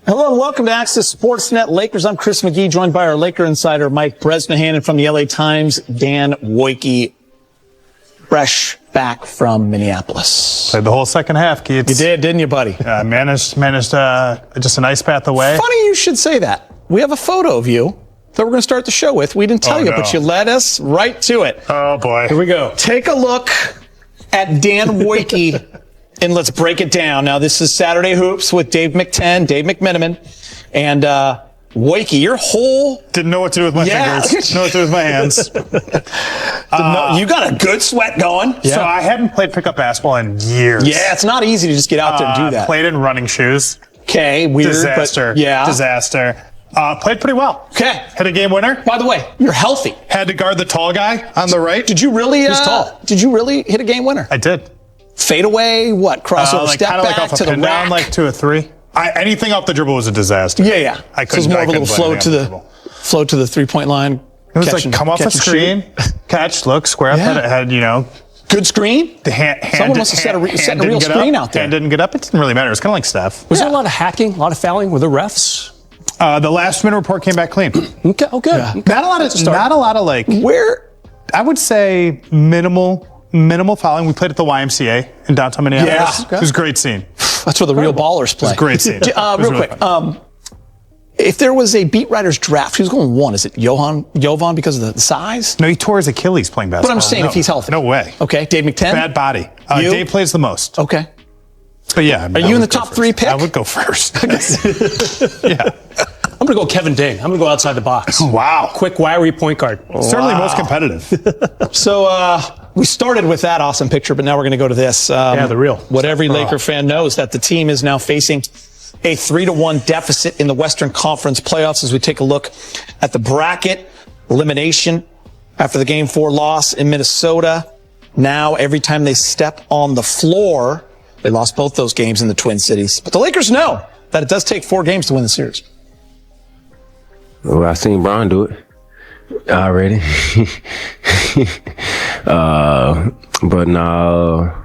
Hello and welcome to Access Sportsnet Lakers. I'm Chris McGee, joined by our Laker insider Mike Bresnahan, and from the LA Times, Dan Wojcicki, fresh back from Minneapolis. Played the whole second half, kids. You did, didn't you, buddy? Managed just a nice path away. Funny you should say that. We have a photo of you that we're going to start the show with. We didn't tell you, but you led us right to it. Oh, boy. Here we go. Take a look at Dan Wojcicki. And let's break it down. Now, this is Saturday Hoops with Dave McMenamin. And Wojcicki, your whole... Didn't know what to do with my fingers. Didn't know what to do with my hands. You got a good sweat going. Yeah. So I haven't played pickup basketball in years. Yeah, it's not easy to just get out there and do that. Played in running shoes. Okay, weird. Disaster. But yeah. Disaster. Played pretty well. Okay. Hit a game winner. By the way, you're healthy. Had to guard the tall guy on the right. Did you really... He was tall. Did you really hit a game winner? I did. Fade away, what? Crossover, step back like off to the pin rack? down, like 2 or 3. Anything off the dribble was a disaster. Yeah. I couldn't. So it's more of a little float to the 3-point line. It was like come off the screen, catch, look, square up, had good screen. The hand Someone must have set a real screen out there. Hand didn't get up. It didn't really matter. It was kind of like Steph. Was there a lot of hacking, a lot of fouling? Were there refs? The last minute report came back clean. Okay. Oh, good. Yeah. Okay. Not a lot of like. Where? I would say minimal fouling. We played at the YMCA in downtown Minneapolis. Yeah. Okay. It was a great scene. That's where the real ballers play. It was a great scene. Real quick. If there was a beat writer's draft, who's going 1? Is it Jovan because of the size? No, he tore his Achilles playing basketball. But I'm just saying if he's healthy. No way. Okay, Dave McTen? Bad body. You? Dave plays the most. Okay. But yeah. Are you in the top 3 pick? I would go first. Yeah. I'm going to go Kevin Ding. I'm going to go outside the box. Wow. Quick, wiry point guard. Certainly most competitive. So we started with that awesome picture, but now we're going to go to this. The real. What every Laker fan knows, that the team is now facing a 3-1 deficit in the Western Conference playoffs as we take a look at the bracket elimination after the Game 4 loss in Minnesota. Now, every time they step on the floor, they lost both those games in the Twin Cities. But the Lakers know that it does take 4 games to win the series. Well, I seen Bron do it already. But no,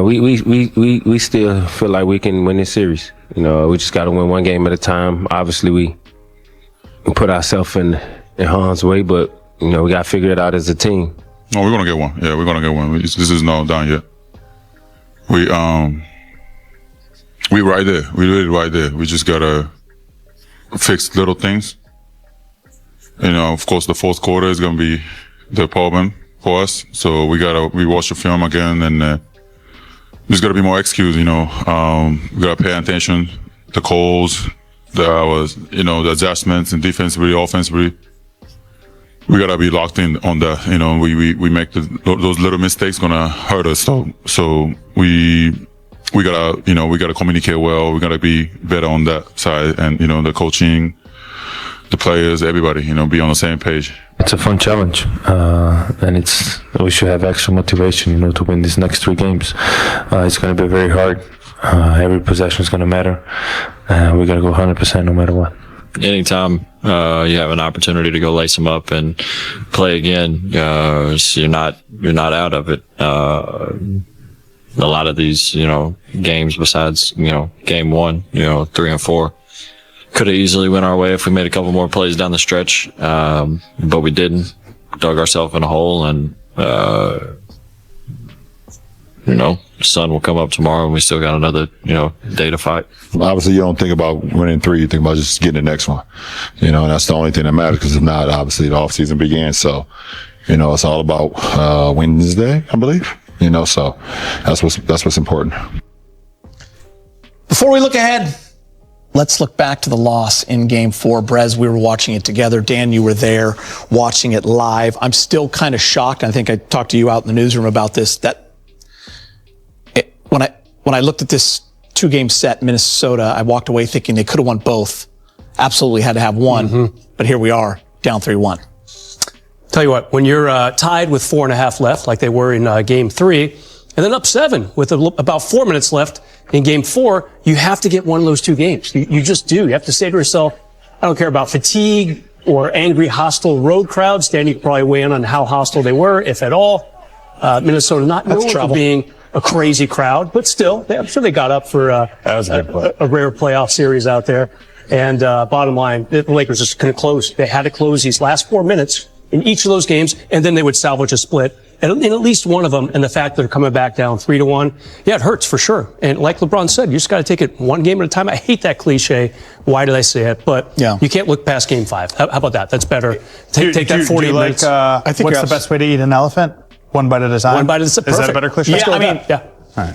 we still feel like we can win this series. We just got to win 1 game at a time. Obviously, we put ourselves in harm's way, but we got to figure it out as a team. No, we're gonna get 1. Yeah, we're gonna get 1. This is not done yet. We right there. We really right there. We just gotta fix little things. Of course, the fourth quarter is going to be the problem for us. So we watch the film again, and just got to be more executed. We got to pay attention, the calls, the adjustments, and defensively, offensively. We got to be locked in on that. We make those little mistakes going to hurt us. So we gotta communicate well. We gotta be better on that side, and the coaching, the players, everybody, be on the same page. It's a fun challenge, and we should have extra motivation, to win these next 3 games. It's gonna be very hard. Every possession is gonna matter. We gotta go 100% no matter what. Anytime you have an opportunity to go lace them up and play again, you're not out of it. A lot of these, games besides, game 1, 3 and 4 could have easily went our way if we made a couple more plays down the stretch. But we didn't. Dug ourselves in a hole, and, the sun will come up tomorrow and we still got another, day to fight. Obviously, you don't think about winning 3. You think about just getting the next one. And that's the only thing that matters, because if not, obviously the off season began. So, it's all about, Wednesday, I believe. So that's what's important. Before we look ahead, let's look back to the loss in Game 4. Brez, we were watching it together. Dan, you were there watching it live. I'm still kind of shocked. I think I talked to you out in the newsroom about this, when I looked at this 2-game set in Minnesota, I walked away thinking they could have won both. Absolutely had to have 1. But here we are, down 3-1. Tell you what, when you're tied with 4.5 left, like they were in Game 3, and then up 7 with about 4 minutes left in Game 4, you have to get one of those 2 games. You just do. You have to say to yourself, I don't care about fatigue or angry, hostile road crowds. Dan, you could probably weigh in on how hostile they were, if at all. Minnesota not known for being a crazy crowd, but still, I'm sure they got up for That was a good play. a rare playoff series out there. And bottom line, the Lakers just couldn't close. They had to close these last 4 minutes in each of those games, and then they would salvage a split. And in at least one of them, and the fact that they're coming back down 3-1, yeah, it hurts for sure. And like LeBron said, you just got to take it one game at a time. I hate that cliche. Why did I say it? But you can't look past game 5. How about that? That's better. Take that 40 minutes. I think what's the best way to eat an elephant? One bite at a time. One bite at a time. Is that a better cliche? Yeah, I mean, yeah.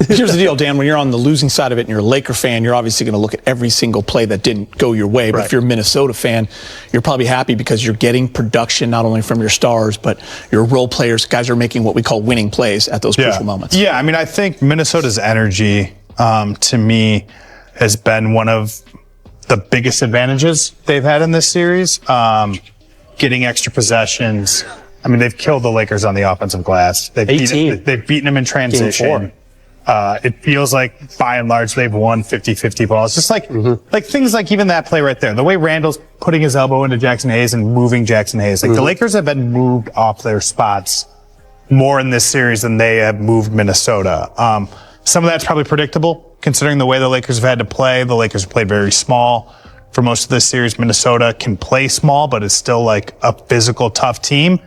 Here's the deal, Dan. When you're on the losing side of it and you're a Laker fan, you're obviously going to look at every single play that didn't go your way. But if you're a Minnesota fan, you're probably happy because you're getting production not only from your stars, but your role players. Guys are making what we call winning plays at those crucial moments. Yeah, I mean, I think Minnesota's energy, to me, has been one of the biggest advantages they've had in this series. Getting extra possessions. I mean, they've killed the Lakers on the offensive glass. They've beaten them in transition. It feels like, by and large, they've won 50-50 balls. Just like things like even that play right there. The way Randall's putting his elbow into Jackson Hayes and moving Jackson Hayes. Like, the Lakers have been moved off their spots more in this series than they have moved Minnesota. Some of that's probably predictable, considering the way the Lakers have had to play. The Lakers have played very small for most of this series. Minnesota can play small, but it's still like a physical, tough team.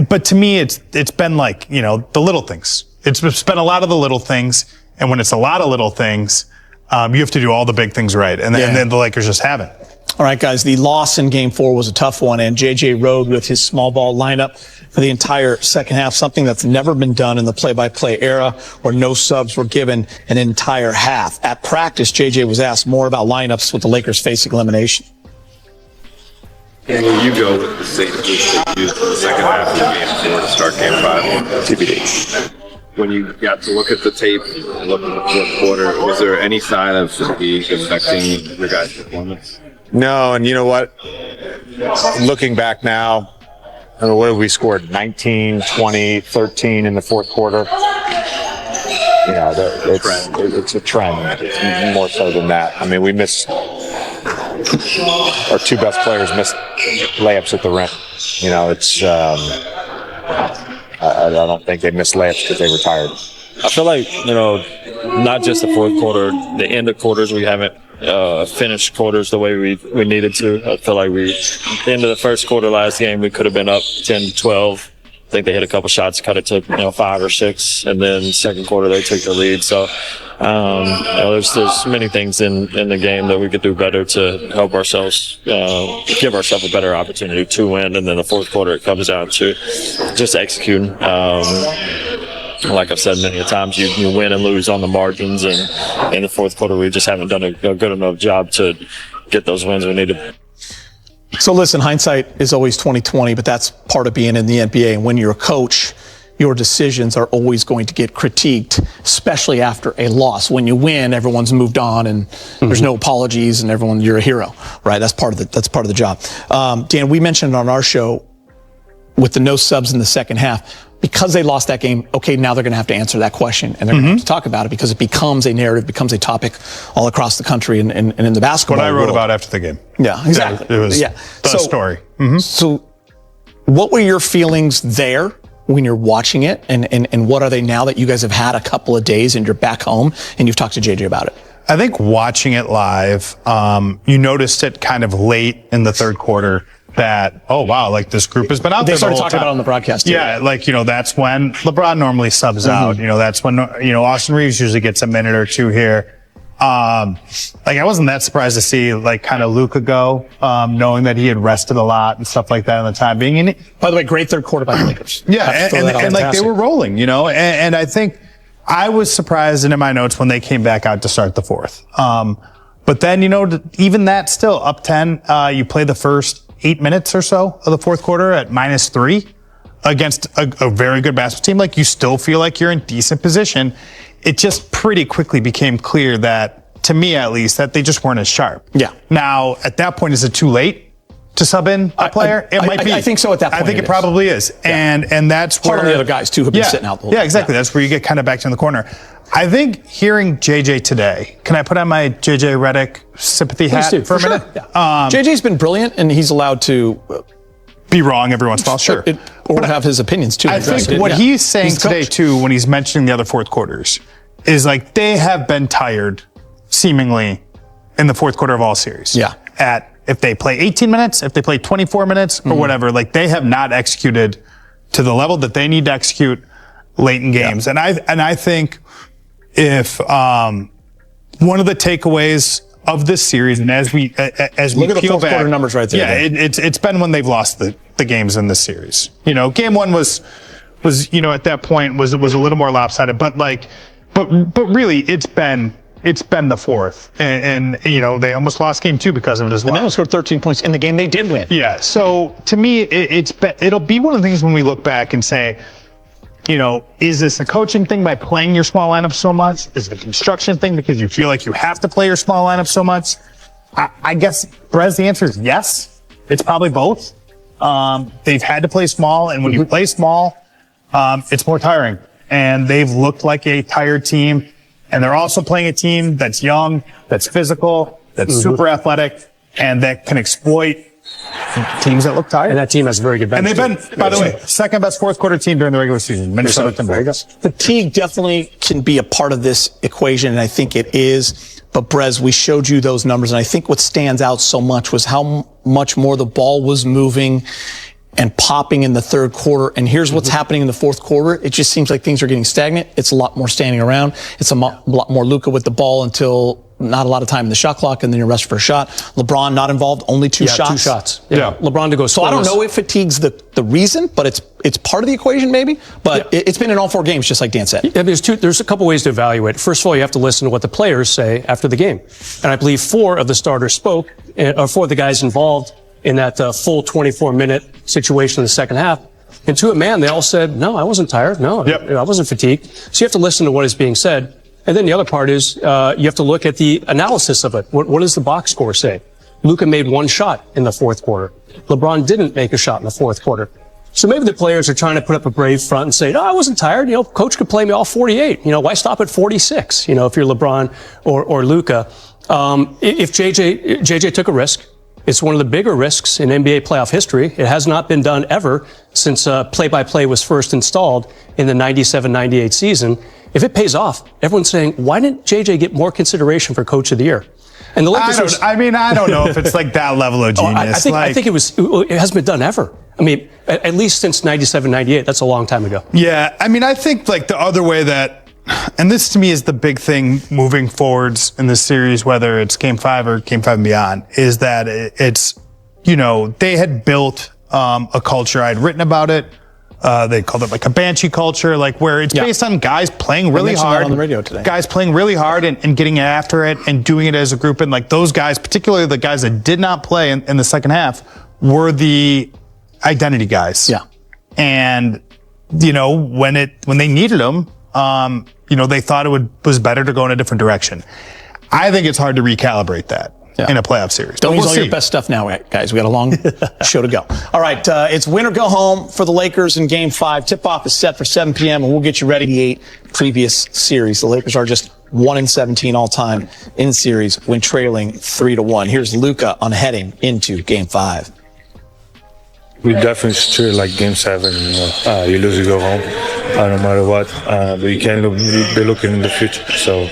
But to me, it's been like, the little things. It's been a lot of the little things. And when it's a lot of little things, you have to do all the big things right. And then the Lakers just haven't. All right, guys, the loss in Game 4 was a tough one, and JJ rode with his small ball lineup for the entire second half, something that's never been done in the play-by-play era where no subs were given an entire half. At practice, JJ was asked more about lineups with the Lakers facing elimination. And will you go with the same group that you used in the second half of Game 4 to start Game 5? TBD. When you got to look at the tape and look at the fourth quarter, was there any sign of fatigue affecting your guys' performance? No, and you know what? Looking back now, I don't know, what have we scored? 19, 20, 13 in the fourth quarter. It's a trend. It's more so than that. I mean, we missed, our two best players missed layups at the rim. I don't think they missed layups because they were tired. I feel like, not just the fourth quarter, the end of quarters, we haven't finished quarters the way we needed to. I feel like at the end of the first quarter last game, we could have been up 10-12. I think they hit a couple shots, cut it to 5 or 6, and then second quarter they took the lead. So there's many things in the game that we could do better to help ourselves, give ourselves a better opportunity to win. And then the fourth quarter, it comes down to just executing. Like I've said many times, you win and lose on the margins, and in the fourth quarter, we just haven't done a good enough job to get those wins we needed. So listen, hindsight is always 20/20, but that's part of being in the NBA. And when you're a coach, your decisions are always going to get critiqued, especially after a loss. When you win, everyone's moved on, and there's no apologies, and you're a hero, right? That's part of the job. Dan, we mentioned on our show with the no subs in the second half, because they lost that game, okay, now they're going to have to answer that question, and they're going to have to talk about it because it becomes a narrative, becomes a topic all across the country and in the basketball What I wrote world. about after the game. Yeah, exactly. It was the story. So what were your feelings there when you're watching it, and what are they now that you guys have had a couple of days and you're back home and you've talked to JJ about it? I think watching it live, you noticed it kind of late in the third quarter that, oh wow, like this group has been out there. They started the whole talking time. about it on the broadcast too. Yeah, that's when LeBron normally subs out. That's when Austin Reeves usually gets a minute or two here. I wasn't that surprised to see kind of Luka go, knowing that he had rested a lot and stuff like that in the time being. And by the way, great third quarter by the Lakers. Yeah, and they were rolling, and I think I was surprised in my notes when they came back out to start the fourth. But then, even that still up 10, you play the first 8 minutes or so of the fourth quarter at -3 against a very good basketball team. You still feel like you're in decent position. It just pretty quickly became clear that, to me at least, that they just weren't as sharp. Yeah. Now, at that point, is it too late to sub in a player? It might be. I think so at that point. I think it probably is. Yeah. And that's part where of the other guys, too, have been sitting out the whole time. Yeah, exactly. That's where you get kind of back in the corner. I think hearing JJ today, can I put on my JJ Redick sympathy hat for a minute? Yeah. JJ's been brilliant, and he's allowed to be wrong every once in a while, sure. Or have his opinions too. I think what he's saying today too, when he's mentioning the other fourth quarters, is like they have been tired, seemingly, in the fourth quarter of all series. Yeah. If they play 18 minutes, if they play 24 minutes, or whatever, like they have not executed to the level that they need to execute late in games. Yeah. And I think if one of the takeaways of this series, and as we look at the fourth quarter numbers right there. Yeah, it's been when they've lost the games in this series. You know, game one was at that point was a little more lopsided, but really it's been the fourth, and they almost lost game two because of it as well. And they scored 13 points in the game they did win. Yeah, so to me, it'll be one of the things when we look back and say, is this a coaching thing by playing your small lineup so much? Is it a construction thing because you feel like you have to play your small lineup so much? I guess, Brez, the answer is yes. It's probably both. They've had to play small, and when you play small, it's more tiring. And they've looked like a tired team. And they're also playing a team that's young, that's physical, that's super athletic, and that can exploit teams that look tired. And that team has a very good bench. And they've been, by the way, second best fourth quarter team during the regular season. Minnesota Timberwolves. Fatigue definitely can be a part of this equation, and I think it is. But Brez, we showed you those numbers, and I think what stands out so much was how much more the ball was moving and popping in the third quarter. And here's what's happening in the fourth quarter. It just seems like things are getting stagnant. It's a lot more standing around. It's a lot more Luka with the ball until not a lot of time in the shot clock, and then you're rushed for a shot. LeBron not involved, only two shots. 2 shots. Yeah. LeBron to go. So I don't know if fatigue's the reason, but it's part of the equation maybe. But it's been in all 4 games, just like Dan said. Yeah, there's a couple ways to evaluate. First of all, you have to listen to what the players say after the game. And I believe 4 of the starters spoke, or 4 of the guys involved in that full 24-minute situation in the second half. And to a man, they all said, no, I wasn't tired. No, I wasn't fatigued. So you have to listen to what is being said. And then the other part is you have to look at the analysis of it. What does the box score say? Luka made 1 shot in the fourth quarter. LeBron didn't make a shot in the fourth quarter. So maybe the players are trying to put up a brave front and say, no, I wasn't tired. Coach could play me all 48. Why stop at 46? If you're LeBron or Luka. If JJ took a risk, it's one of the bigger risks in NBA playoff history. It has not been done ever since play-by-play was first installed in the 97-98 season. If it pays off, everyone's saying, why didn't JJ get more consideration for Coach of the Year? And the Lakers I don't know if it's like that level of genius. I think it hasn't been done ever. I mean, at least since 97-98. That's a long time ago. Yeah, I think like the other way that, and this to me is the big thing moving forwards in this series, whether it's Game 5 or Game 5 and beyond, is that it's, they had built a culture. I'd written about it. They called it like a banshee culture, like where it's based on guys playing really hard. On the radio today. Guys playing really hard and getting after it and doing it as a group. And like those guys, particularly the guys that did not play in the second half, were the identity guys. Yeah. And, when they needed them, they thought it was better to go in a different direction. I think it's hard to recalibrate that in a playoff series. Don't use all your best stuff now, guys. We got a long show to go. All right, it's win or go home for the Lakers in Game 5. Tip-off is set for 7 p.m., and we'll get you ready for the 8 previous series. The Lakers are just 1-17 all-time in series when trailing 3-1. Here's Luka on heading into Game 5. We definitely treat it like Game 7. You lose, you go home, no matter what. But you can't be looking in the future. So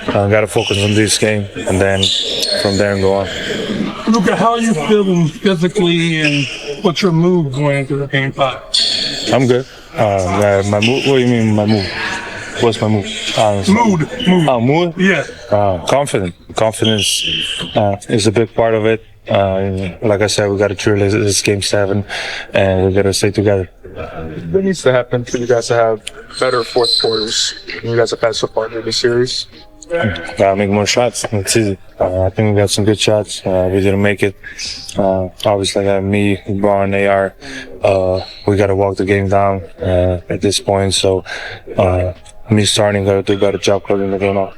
got to focus on this game, and then from there and go on. Luka, how are you feeling physically, and what's your mood going into the Game 5? I'm good. My mood. What do you mean my mood? What's my mood? Mood. Mood? Yeah. Confident. Confidence is a big part of it. Like I said, we got to treat this Game 7, and we got to stay together. What needs to happen for you guys to have better fourth quarters? You guys have had so far in the series. Gotta make more shots. It's easy. I think we got some good shots. We didn't make it. Obviously, me, LeBron, AR. We got to walk the game down at this point. So, me starting, got to do a better job closing the game out.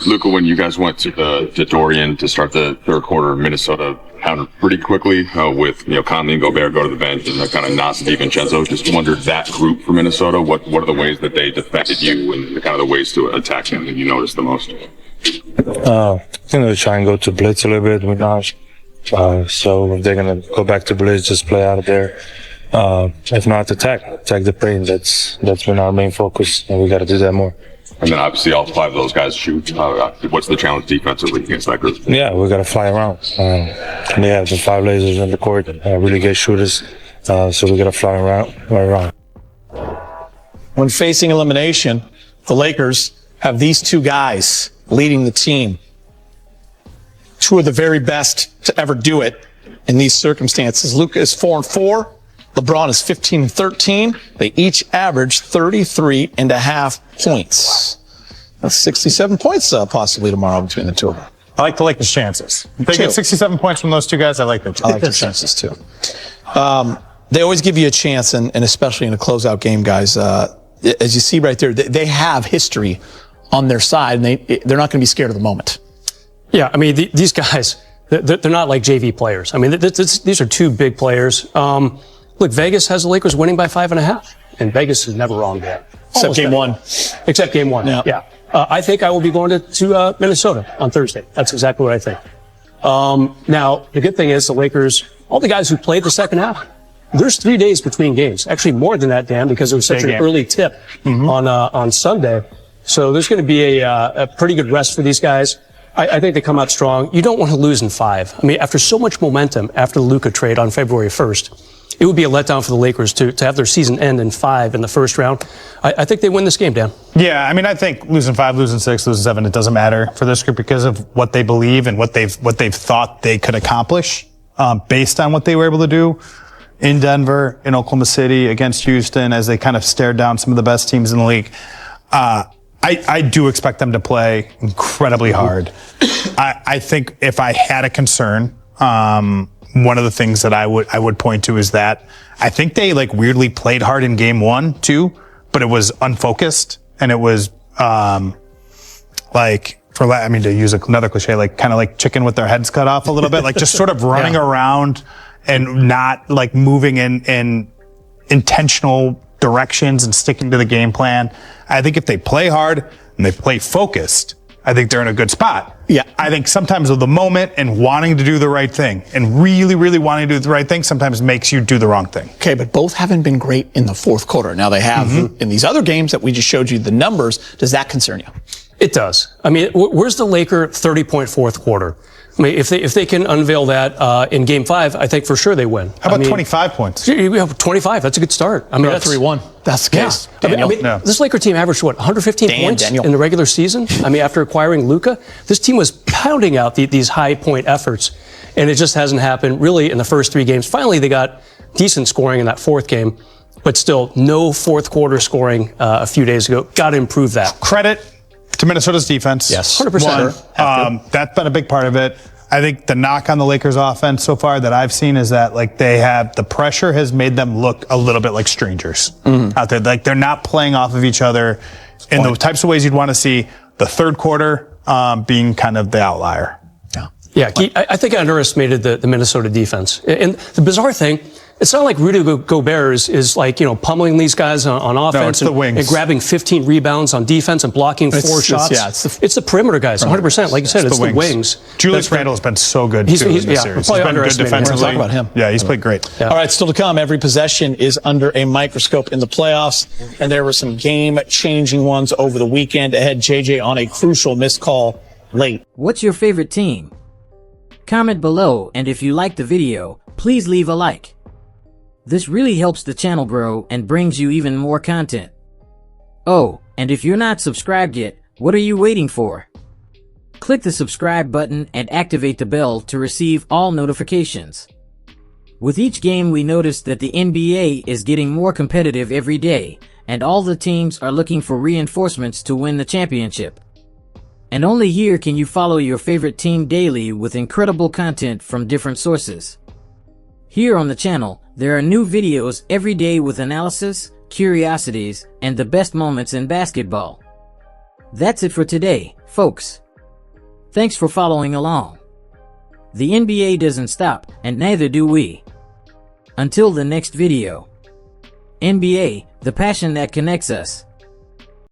Luka, when you guys went to Dorian to start the third quarter, Minnesota countered pretty quickly with Conley and Gobert go to the bench and kind of Nas and DiVincenzo. Just wondered that group for Minnesota. What are the ways that they defended you and the kind of the ways to attack him that you noticed the most? I think they try and go to blitz a little bit with Nas. So if they're gonna go back to blitz, just play out of there. If not, attack the paint. That's been our main focus, and we got to do that more. And then obviously all 5 of those guys shoot. What's the challenge defensively against that group? Yeah, we got to fly around. They have the 5 lasers in the court, really good shooters. So we got to fly around. When facing elimination, the Lakers have these 2 guys leading the team. 2 of the very best to ever do it in these circumstances. Luka is 4-4. LeBron is 15-13. They each average 33.5 points. That's 67 points possibly tomorrow between the 2 of them. I like the Lakers' chances. If they get 67 points from those 2 guys, I like their chances. I like their chances too. They always give you a chance, and especially in a closeout game, guys. As you see right there, they have history on their side, and they're not going to be scared of the moment. Yeah, I mean, these guys, they're not like JV players. I mean, these are 2 big players. Look, Vegas has the Lakers winning by 5.5, and Vegas is never wrong there. Except game 1. Except game 1. Yeah. I think I will be going to Minnesota on Thursday. That's exactly what I think. Now, the good thing is the Lakers, all the guys who played the second half, there's 3 days between games. Actually, more than that, Dan, because there was such an early tip on Sunday. So there's going to be a pretty good rest for these guys. I think they come out strong. You don't want to lose in 5. I mean, after so much momentum after the Luka trade on February 1st, it would be a letdown for the Lakers to have their season end in 5 in the first round. I think they win this game, Dan. Yeah, I mean, I think losing 5, losing 6, losing 7, it doesn't matter for this group because of what they believe and what they've thought they could accomplish based on what they were able to do in Denver, in Oklahoma City, against Houston, as they kind of stared down some of the best teams in the league. I do expect them to play incredibly hard. I think if I had a concern, one of the things that I would point to is that I think they like weirdly played hard in game 1 too, but it was unfocused and it was to use another cliche, like kind of like chicken with their heads cut off a little bit, like just sort of running around and not like moving in intentional directions and sticking to the game plan. I think if they play hard and they play focused, I think they're in a good spot. Yeah. I think sometimes of the moment and wanting to do the right thing and really, really wanting to do the right thing sometimes makes you do the wrong thing. Okay, but both haven't been great in the 4th quarter. Now they have in these other games that we just showed you the numbers. Does that concern you? It does. I mean, where's the Laker 30-point 4th quarter? I mean, if they can unveil that in Game 5, I think for sure they win. How about 25 points? We have 25. That's a good start. I mean, that's 3-1. That's the case. Yeah. I mean, this Laker team averaged, 115 points in the regular season? I mean, after acquiring Luka, this team was pounding out these high-point efforts, and it just hasn't happened really in the first 3 games. Finally, they got decent scoring in that 4th game, but still no 4th quarter scoring a few days ago. Got to improve that. Credit to Minnesota's defense. Yes. 100%. That's been a big part of it. I think the knock on the Lakers offense so far that I've seen is that like the pressure has made them look a little bit like strangers out there. Like they're not playing off of each other in the types of ways you'd want to see. The 3rd quarter being kind of the outlier. Yeah, I think I underestimated the Minnesota defense. And the bizarre thing, it's not like Rudy Gobert is like, pummeling these guys on offense and grabbing 15 rebounds on defense and blocking 4 shots. It's the perimeter guys, 100%. Like you said, it's the wings. Julius Randle has been so good too in this series. He's been good defensively. Talk about him. Yeah, he's played great. Yeah. All right, still to come. Every possession is under a microscope in the playoffs, and there were some game-changing ones over the weekend. Ahead, JJ on a crucial missed call late. What's your favorite team? Comment below, and if you liked the video, please leave a like. This really helps the channel grow and brings you even more content. Oh, and if you're not subscribed yet, what are you waiting for? Click the subscribe button and activate the bell to receive all notifications. With each game, we noticed that the NBA is getting more competitive every day, and all the teams are looking for reinforcements to win the championship. And only here can you follow your favorite team daily with incredible content from different sources. Here on the channel, there are new videos every day with analysis, curiosities, and the best moments in basketball. That's it for today, folks. Thanks for following along. The NBA doesn't stop, and neither do we. Until the next video. NBA, the passion that connects us.